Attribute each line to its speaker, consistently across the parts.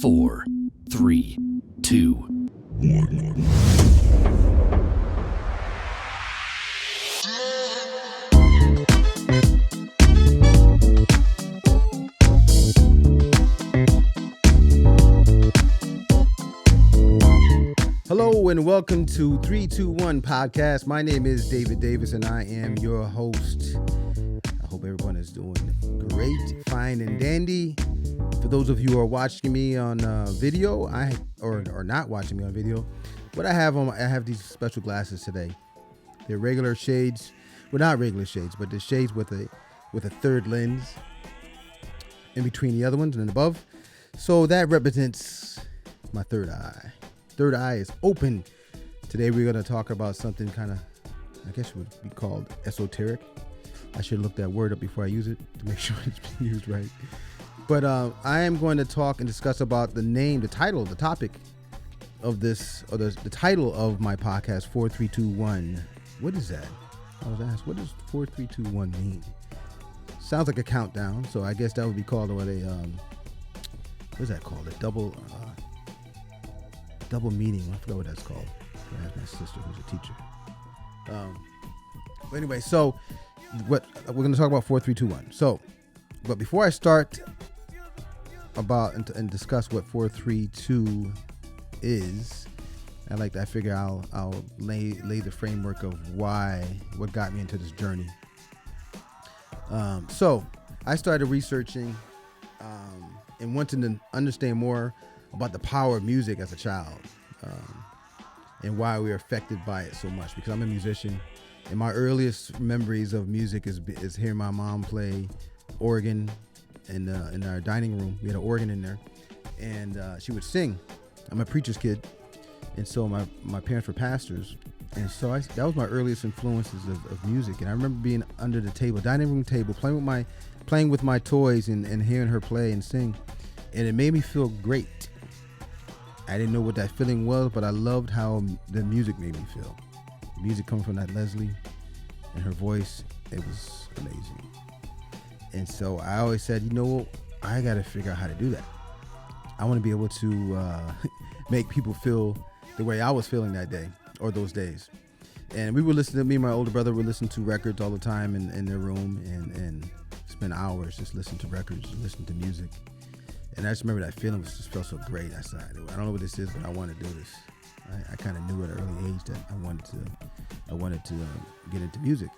Speaker 1: 4, 3, 2, 1.
Speaker 2: Hello and welcome to 321 Podcast. My name is David Davis and I am your host. I hope everyone is doing great, fine, and dandy. For those of you who are watching me on video, or not watching me on video, what I have these special glasses today. They're regular shades, well, not regular shades, but they're shades with a third lens in between the other ones and above. So that represents my third eye. Third eye is open. Today we're going to talk about something kind of, I guess would be called esoteric. I should look that word up before I use it to make sure it's being used right. But I am going to talk and discuss about the title, the topic of this, or the title of my podcast, 4321. What is that? I was asked, what does 4321 mean? Sounds like a countdown, so I guess that would be called what is that called? A double meaning. I forgot what that's called. I asked my sister, who's a teacher. But anyway, so what we're going to talk about 4321. So, but before I start about and discuss what 432 is, I figure I'll lay the framework of what got me into this journey. So I started researching and wanting to understand more about the power of music as a child, and why we are affected by it so much. Because I'm a musician, and my earliest memories of music is hearing my mom play organ in our dining room. We had an organ in there, and she would sing. I'm a preacher's kid, and so my parents were pastors, and so that was my earliest influences of music. And I remember being under the dining room table, playing with my toys and hearing her play and sing, and it made me feel great. I didn't know what that feeling was, but I loved how the music made me feel. Music coming from that Leslie and her voice, it was amazing. And so I always said, I got to figure out how to do that. I want to be able to make people feel the way I was feeling that day or those days. And me and my older brother would listen to records all the time in their room and spend hours just listening to records, listening to music. And I just remember that feeling just felt so great. I said, I don't know what this is, but I want to do this. I kind of knew at an early age that I wanted to get into music.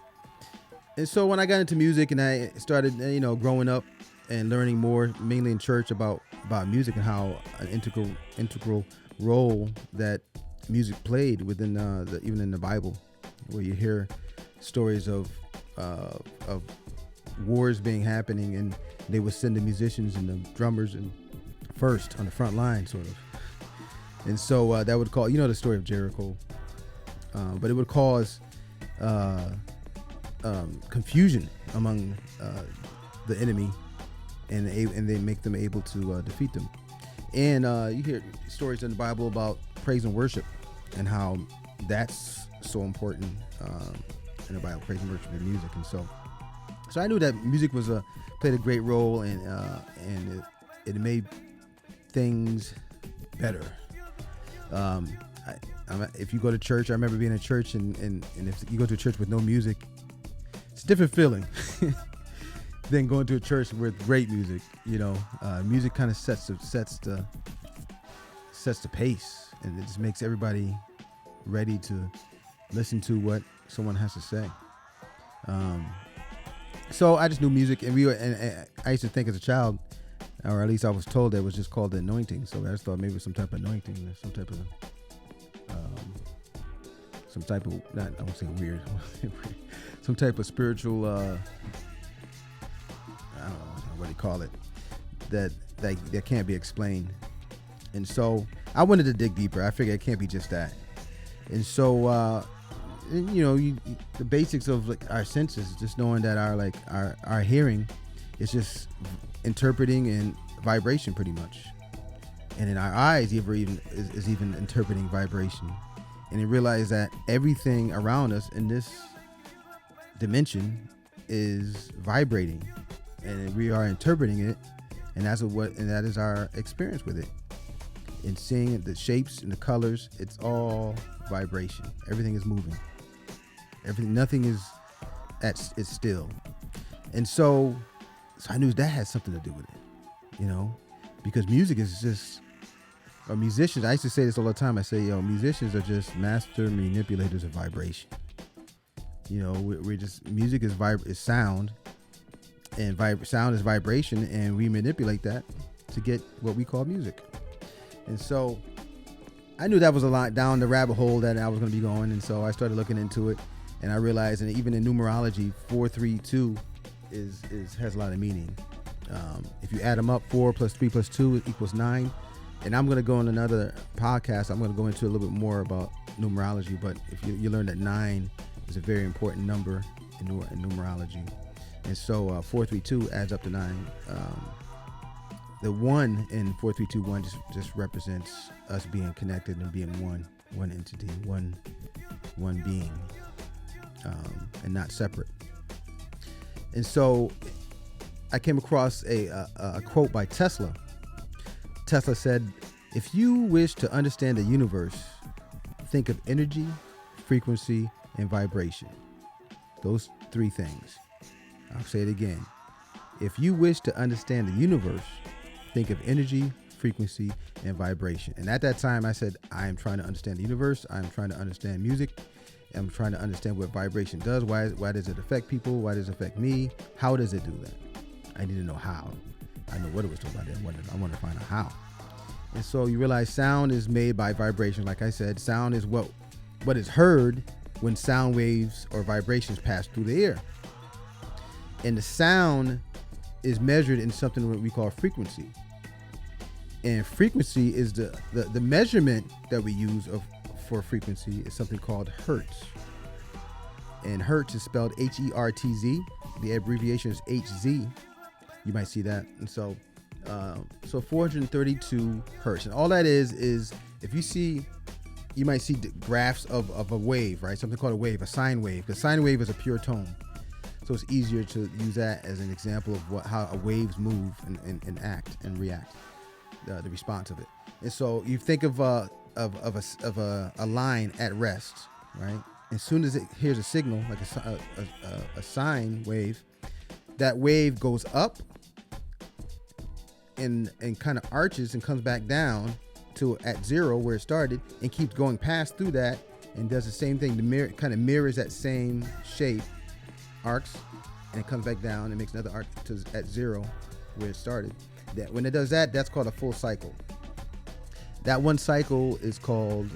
Speaker 2: And so when I got into music and I started, growing up and learning more, mainly in church, about music and how an integral role that music played within even in the Bible, where you hear stories of wars happening, and they would send the musicians and the drummers and first on the front line, sort of. And so that would cause, the story of Jericho, but it would cause confusion among the enemy, and they make them able to defeat them. And you hear stories in the Bible about praise and worship and how that's so important in the Bible, praise and worship and music. And so I knew that music played a great role, and it made things better. If you go to church, I remember being in church, and if you go to a church with no music, it's a different feeling than going to a church with great music. Music kind of sets the pace, and it just makes everybody ready to listen to what someone has to say. So I just knew music, and I used to think as a child, or at least I was told, that it was just called the anointing. So I just thought maybe it was some type of anointing, some type of not, I won't say weird, some type of spiritual, I don't know what you call it, that can't be explained. And so I wanted to dig deeper. I figured it can't be just that. And so the basics of our senses, just knowing that our hearing is just interpreting and vibration pretty much, and in our eyes is even interpreting vibration, and you realize that everything around us in this dimension is vibrating, and we are interpreting it, and that is our experience with it. and seeing the shapes and the colors. It's all vibration. Everything is moving. Nothing is it's still. And so I knew that had something to do with it, because music is just, or musicians, I used to say this all the time. I say, musicians are just master manipulators of vibration. We're just, music is sound, and sound is vibration, and we manipulate that to get what we call music. And so I knew that was a lot down the rabbit hole that I was going to be going. And so I started looking into it, and I realized, and even in numerology, 432 has a lot of meaning. If you add them up, 4 plus 3 plus 2 equals 9. And I'm going to go on another podcast. I'm going to go into a little bit more about numerology. But if you learn that 9 is a very important number in numerology. And so 432 adds up to 9. The 1 in 4321 just represents us being connected and being one entity, one being, and not separate. And so I came across a quote by Tesla. Tesla said, "If you wish to understand the universe, think of energy, frequency, and vibration." Those 3 things. I'll say it again. If you wish to understand the universe, think of energy, frequency, and vibration. And at that time, I said, I am trying to understand the universe. I'm trying to understand music. I'm trying to understand what vibration does. Why does it affect people? Why does it affect me? How does it do that? I need to know how. I know what it was talking about. I want to find out how. And so you realize sound is made by vibration. Like I said, sound is what is heard when sound waves or vibrations pass through the air. And the sound is measured in something that we call frequency. And frequency is the measurement that we use for frequency is something called hertz. And hertz is spelled Hertz. The abbreviation is HZ. You might see that. And so 432 hertz. And all that is if you see, you might see graphs of a wave, right? Something called a wave, a sine wave. The sine wave is a pure tone. So it's easier to use that as an example of how waves move and act and react, the response of it. And so you think of a line at rest, right? As soon as it hears a signal, like a sine wave, that wave goes up and kind of arches and comes back down to at 0 where it started and keeps going past through that and does the same thing. Kind of mirrors that same shape, arcs, and it comes back down and makes another arc at 0 where it started. That when it does that, that's called a full cycle. That one cycle is called,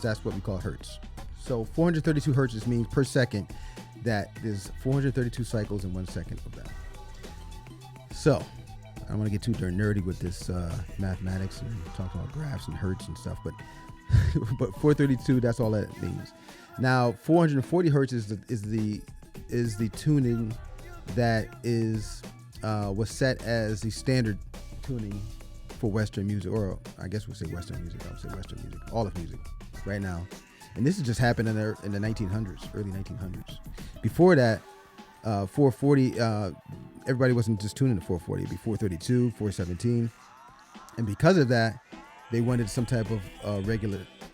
Speaker 2: that's what we call hertz. So 432 hertz means per second that there's 432 cycles in 1 second of that. So I don't want to get too darn nerdy with this mathematics and talk about graphs and hertz and stuff, but 432, that's all that means. Now 440 hertz is the tuning that was set as the standard tuning for Western music, or I guess we'll say Western music. I'll say Western music, all of music right now. And this has just happened in the 1900s, early 1900s. Before that, 440, everybody wasn't just tuning to 440. It'd be 432, 417. And because of that, they wanted some type of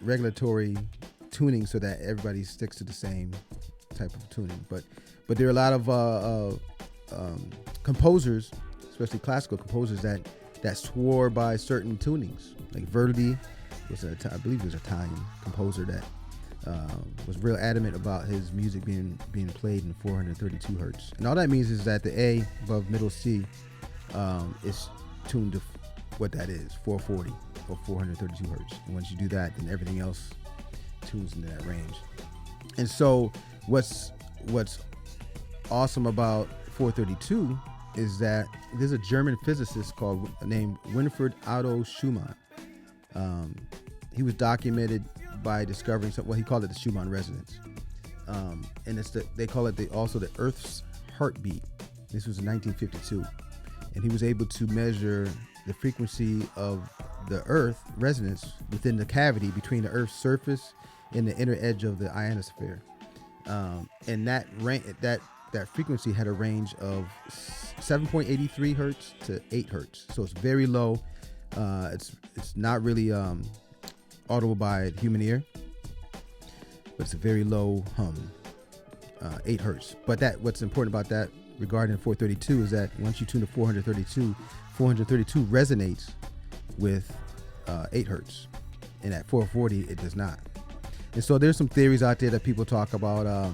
Speaker 2: regulatory tuning so that everybody sticks to the same type of tuning. But there are a lot of composers, especially classical composers, that swore by certain tunings. Like Verdi was I believe he was an Italian composer that was real adamant about his music being played in 432 hertz. And all that means is that the A above middle C is tuned to what that is, 440 or 432 hertz. And once you do that, then everything else tunes into that range. And so what's awesome about 432 is that there's a German physicist named Winfried Otto Schumann. He was documented by discovering he called it the Schumann resonance, and they call it also the Earth's heartbeat. This was in 1952, and he was able to measure the frequency of the Earth resonance within the cavity between the Earth's surface and the inner edge of the ionosphere, and that frequency had a range of 7.83 hertz to 8 hertz. So it's very low, It's not really audible by human ear, but it's a very low hum, 8 hertz. But what's important about that regarding 432 is that once you tune to 432 resonates with 8 hertz, and at 440 it does not. And so there's some theories out there that people talk about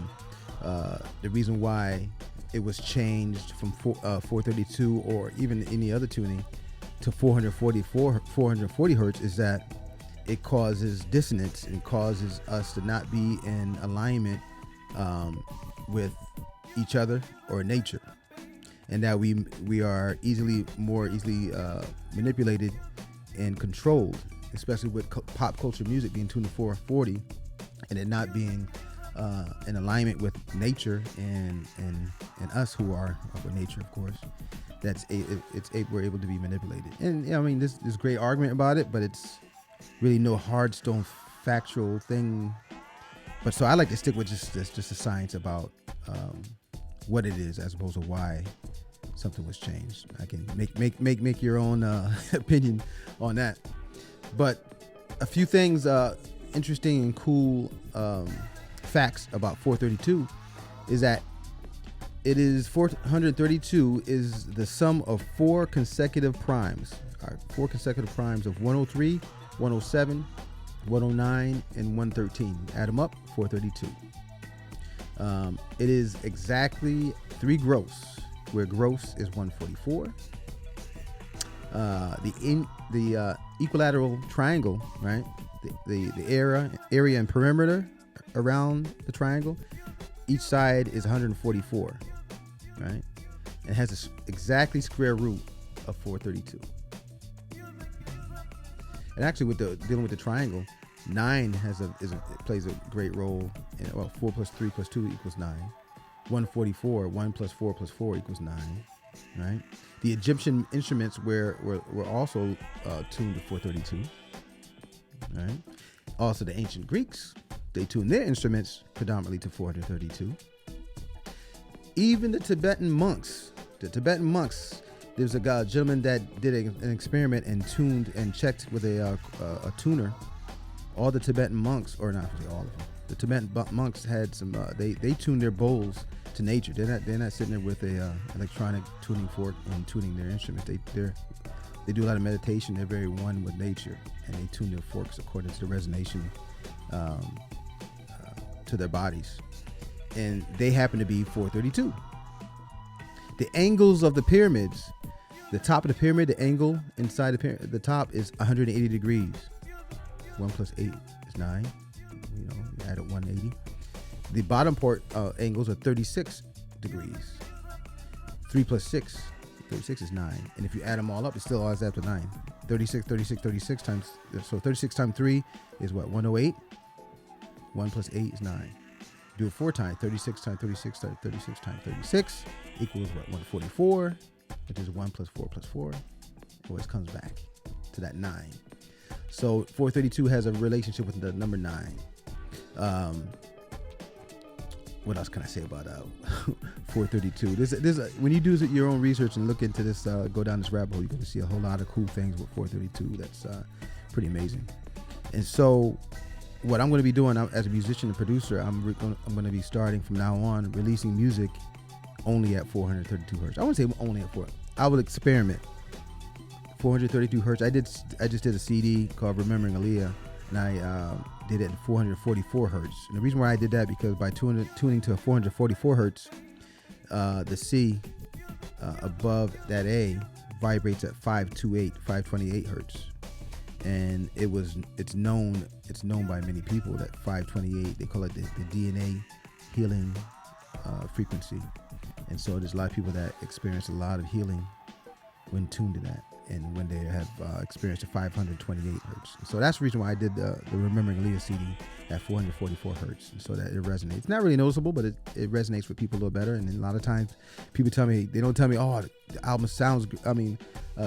Speaker 2: the reason why it was changed from 432 or even any other tuning to 440 hertz is that it causes dissonance and causes us to not be in alignment with each other or nature, and that we are more easily manipulated and controlled, especially with pop culture music being tuned to 440 and it not being in alignment with nature and us who are of nature, of course. We're able to be manipulated. And I mean, there's great argument about it, but it's really no hard stone factual thing. But so I like to stick with just the science about what it is as opposed to why something was changed. I can make your own opinion on that. But a few things interesting and cool facts about 432 is that 432 is the sum of 4 consecutive primes. 4 consecutive primes of 103, 107, 109, and 113. Add them up, 432. It is exactly 3 gross, where gross is 144. The equilateral triangle, right? The area and perimeter around the triangle, each side is 144, right? It has an exactly square root of 432. And actually, dealing with the triangle, 9 plays a great role. 4 plus 3 plus 2 equals 9. 144, 1 plus 4 plus 4 equals 9, right? The Egyptian instruments were also tuned to 432, right? Also, the ancient Greeks, they tuned their instruments predominantly to 432. Even the Tibetan monks, there's a gentleman that did an experiment and tuned and checked with a tuner. All the Tibetan monks, or not all of them, the Tibetan monks had some. They tuned their bowls to nature. They're not sitting there with a electronic tuning fork and tuning their instruments. They do a lot of meditation. They're very one with nature, and they tune their forks according to the resonation to their bodies. And they happen to be 432. The angles of the pyramids, the top of the pyramid, the angle inside the pyramid, the top is 180 degrees. 1 plus 8 is 9. You add up 180. The bottom part angles are 36 degrees. 3 plus 6, 36 is 9. And if you add them all up, it still adds up to 9. 36 times, so 36 times 3 is what, 108? 1 plus 8 is 9. Do it 4 times. 36 times 36 times 36 times 36 equals what, 144, which is 1 plus 4 plus 4. It always comes back to that 9. So 432 has a relationship with the number 9. What else can I say about 432? When you do your own research and look into this, go down this rabbit hole, you're going to see a whole lot of cool things with 432. That's pretty amazing. And so what I'm going to be doing as a musician and producer, I'm going to be starting from now on releasing music only at 432 hertz. I wouldn't say only at 4. I will experiment. 432 hertz. I just did a CD called Remembering Aaliyah, and I did it at 444 hertz. And the reason why I did that, because by tuning to 444 hertz, the C above that A vibrates at 528 hertz. And it's known by many people that 528, they call it the DNA healing frequency. And so there's a lot of people that experience a lot of healing when tuned to that, and when they have experienced a 528 hertz. So that's the reason why I did the Remembering Aaliyah CD at 444 hertz, so that it resonates. It's not really noticeable, but it resonates with people a little better. And then a lot of times people they don't tell me, oh, the album sounds great. A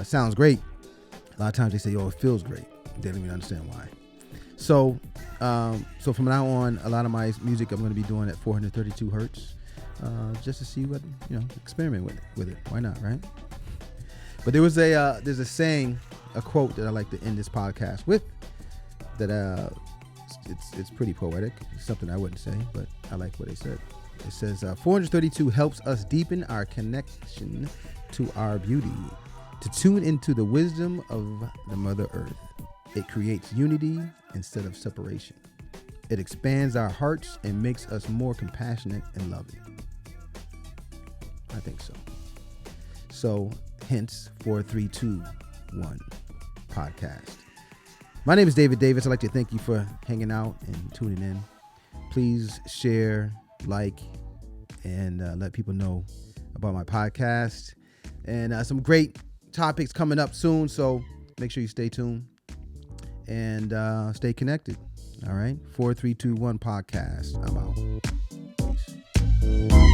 Speaker 2: lot of times they say, oh, it feels great. They don't even understand why. So from now on, a lot of my music I'm going to be doing at 432 hertz, just to see what, experiment with it. Why not, right? But there's a saying a quote that I like to end this podcast with. That it's pretty poetic. It's something I wouldn't say, but I like what they said. It says 432 helps us deepen our connection to our beauty, to tune into the wisdom of the Mother Earth. It creates unity instead of separation. It expands our hearts and makes us more compassionate and loving. I think so. So, hence 4321 podcast. My name is David Davis. I'd like to thank you for hanging out and tuning in. Please share, like, and let people know about my podcast. And some great topics coming up soon. So make sure you stay tuned and stay connected. All right. 4321 podcast. I'm out. Peace.